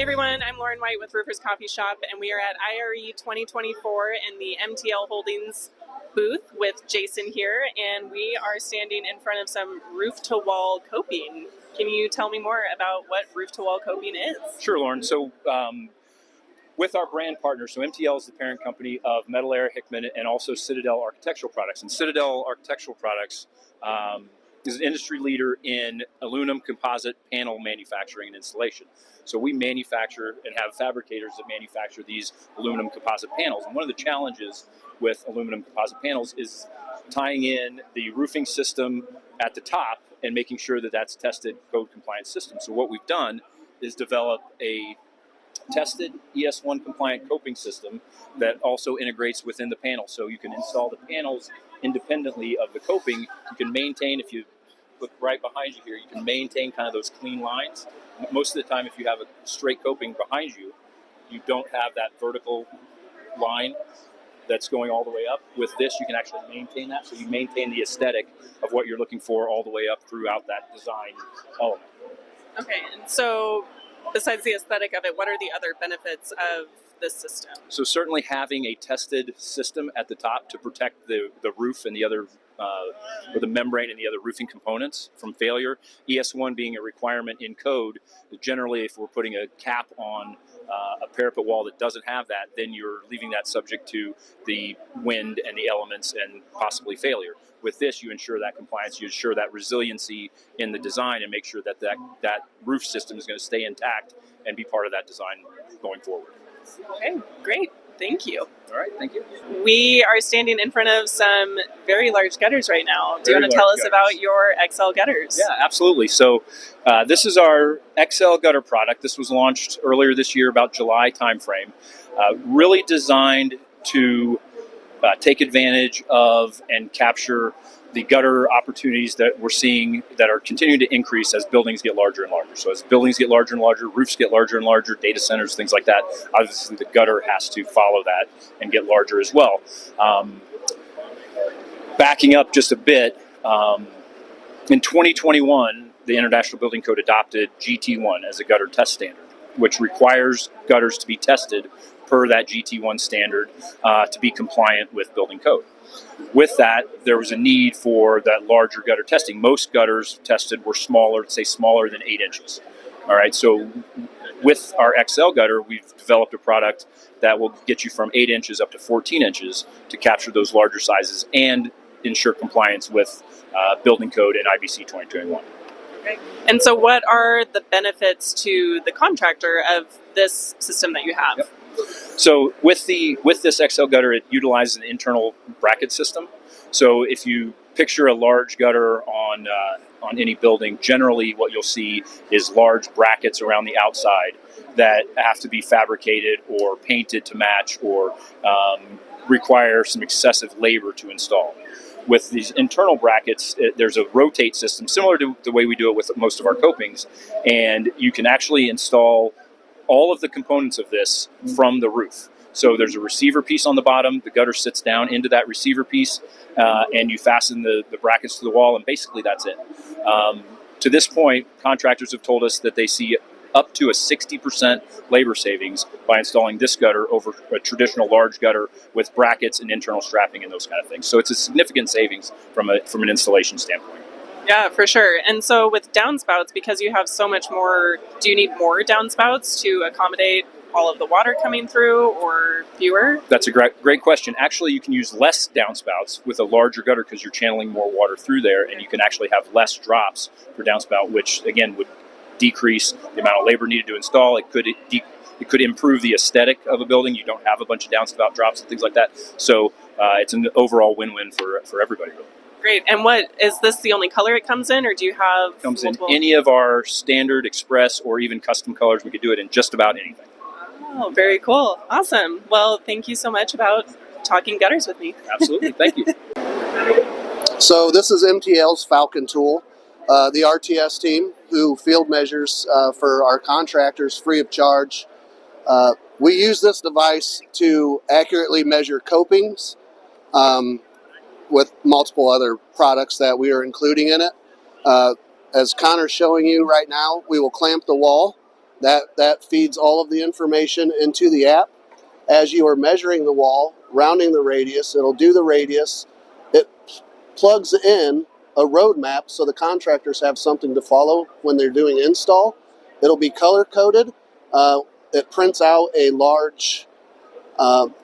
Hey everyone, I'm Lauren White with Roofers Coffee Shop, and we are at IRE 2024 in the MTL Holdings booth with Jason here, and we are standing in front of some roof-to-wall coping. Can you tell me more about what roof-to-wall coping is? Sure, Lauren. So with our brand partner, so MTL is the parent company of MetalCoffeeShop, Hickman, and also Citadel Architectural Products. And Citadel Architectural Products is an industry leader in aluminum composite panel manufacturing and installation. So we manufacture and have fabricators that manufacture these aluminum composite panels. And one of the challenges with aluminum composite panels is tying in the roofing system at the top and making sure that that's tested code compliant system. So what we've done is develop a tested ES1 compliant coping system that also integrates within the panel. So you can install the panels independently of the coping. You can maintain, if you look right behind you here, you can maintain kind of those clean lines. Most of the time, if you have a straight coping behind you, you don't have that vertical line that's going all the way up. With this, you can actually maintain that. So you maintain the aesthetic of what you're looking for all the way up throughout that design element. Okay, and so besides the aesthetic of it, what are the other benefits of this system? So certainly having a tested system at the top to protect the roof and the other, or the membrane and the other roofing components from failure. ES1 being a requirement in code, generally if we're putting a cap on a parapet wall that doesn't have that, then you're leaving that subject to the wind and the elements and possibly failure. With this, you ensure that compliance, you ensure that resiliency in the design and make sure that that roof system is going to stay intact and be part of that design going forward. Okay, great. Thank you. All right, thank you. We are standing in front of some very large gutters right now. Do you want to tell us about your XL gutters? Yeah, absolutely. So this is our XL gutter product. This was launched earlier this year, about July timeframe. Really designed to take advantage of and capture the gutter opportunities that we're seeing that are continuing to increase as buildings get larger and larger. So as buildings get larger and larger, roofs get larger and larger, data centers, things like that, obviously the gutter has to follow that and get larger as well. Backing up just a bit, in 2021, the International Building Code adopted GT1 as a gutter test standard, which requires gutters to be tested per that GT1 standard to be compliant with building code. With that, there was a need for that larger gutter testing. Most gutters tested were smaller, say smaller than 8 inches. All right, so with our XL gutter, we've developed a product that will get you from 8 inches up to 14 inches to capture those larger sizes and ensure compliance with building code and IBC 2021. Okay. And so what are the benefits to the contractor of this system that you have? Yep. So with this XL gutter, it utilizes an internal bracket system. So if you picture a large gutter on any building, generally what you'll see is large brackets around the outside that have to be fabricated or painted to match or require some excessive labor to install. With these internal brackets, there's a rotate system similar to the way we do it with most of our copings, and you can actually install all of the components of this from the roof. So there's a receiver piece on the bottom, the gutter sits down into that receiver piece, and you fasten the brackets to the wall, and basically that's it. To this point, contractors have told us that they see up to a 60% labor savings by installing this gutter over a traditional large gutter with brackets and internal strapping and those kind of things. So it's a significant savings from an installation standpoint. Yeah, for sure. And so with downspouts, because you have so much more, do you need more downspouts to accommodate all of the water coming through or fewer? That's a great question. Actually, you can use less downspouts with a larger gutter because you're channeling more water through there, and you can actually have less drops per downspout, which again would decrease the amount of labor needed to install. It could improve the aesthetic of a building. You don't have a bunch of downspout drops and things like that. So it's an overall win-win for everybody. Great. And what is this the only color it comes in, or do you have comes multiple? In any of our standard, express, or even custom colors. We could do it in just about anything. Oh, very cool. Awesome. Well, thank you so much about talking gutters with me. Absolutely. Thank you. So this is MTL's Falcon tool, the RTS team who field measures for our contractors free of charge. We use this device to accurately measure copings with multiple other products that we are including in it. As Connor's showing you right now, we will clamp the wall That feeds all of the information into the app. As you are measuring the wall, rounding the radius, it'll do the radius. It plugs in a roadmap so the contractors have something to follow when they're doing install. It'll be color coded. It prints out a large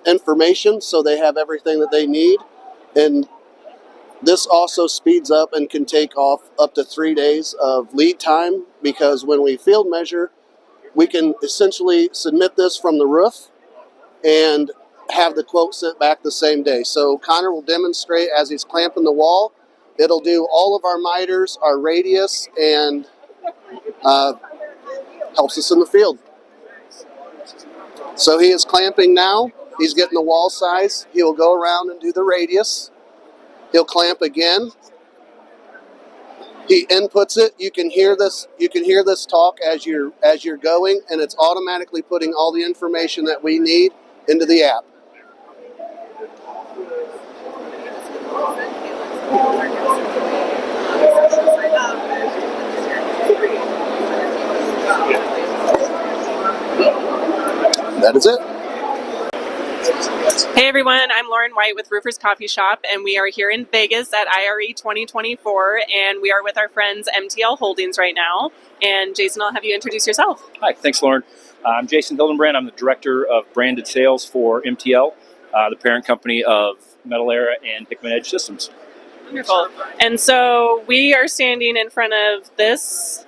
information so they have everything that they need. And this also speeds up and can take off up to 3 days of lead time, because when we field measure, we can essentially submit this from the roof and have the quote sent back the same day. So Connor will demonstrate as he's clamping the wall. It'll do all of our miters, our radius, and helps us in the field. So he is clamping now. He's getting the wall size. He will go around and do the radius. He'll clamp again. He inputs it. You can hear this. You can hear this talk as you're going, and it's automatically putting all the information that we need into the app. That is it. Hey everyone, I'm Lauren White with Roofers Coffee Shop, and we are here in Vegas at IRE 2024, and we are with our friends MTL Holdings right now. And Jason, I'll have you introduce yourself. Hi, thanks, Lauren. I'm Jason Hildenbrand. I'm the Director of Branded Sales for MTL, the parent company of MetalCoffeeShop and Hickman Edge Systems. Wonderful. And so we are standing in front of this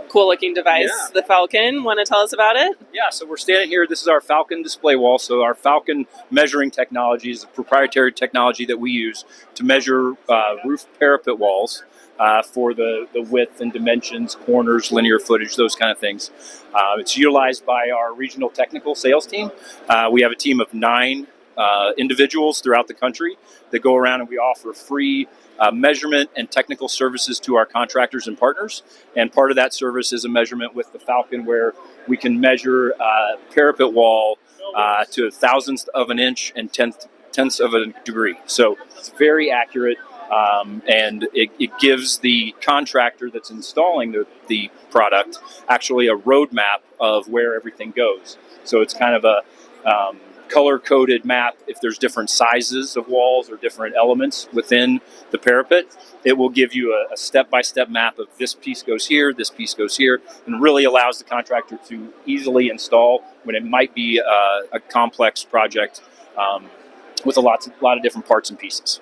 cool-looking device, the Falcon. Want to tell us about it? Yeah, so we're standing here. This is our Falcon display wall. So our Falcon measuring technology is a proprietary technology that we use to measure roof parapet walls for the width and dimensions, corners, linear footage, those kind of things. It's utilized by our regional technical sales team. We have a team of 9 individuals throughout the country that go around, and we offer free measurement and technical services to our contractors and partners. And part of that service is a measurement with the Falcon, where we can measure parapet wall to thousandths of an inch and tenths of a degree. So it's very accurate, and it gives the contractor that's installing the product actually a roadmap of where everything goes. So it's kind of a color-coded map. If there's different sizes of walls or different elements within the parapet, it will give you a step-by-step map of this piece goes here, this piece goes here, and really allows the contractor to easily install when it might be a complex project with a lot of different parts and pieces.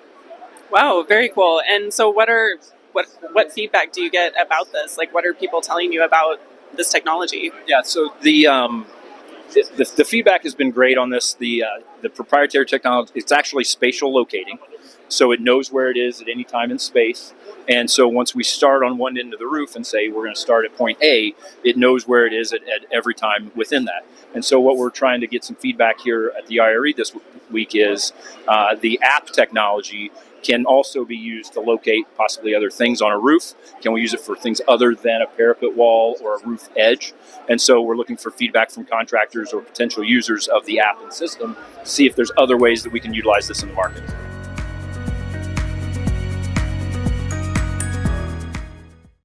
Wow, very cool. And so what feedback do you get about this? Like, what are people telling you about this technology? Yeah, so the feedback has been great on this. The proprietary technology, it's actually spatial locating. So it knows where it is at any time in space. And so once we start on one end of the roof and say we're going to start at point A, it knows where it is at every time within that. And so what we're trying to get some feedback here at the IRE this week is the app technology can also be used to locate possibly other things on a roof. Can we use it for things other than a parapet wall or a roof edge? And so we're looking for feedback from contractors or potential users of the app and system to see if there's other ways that we can utilize this in the market.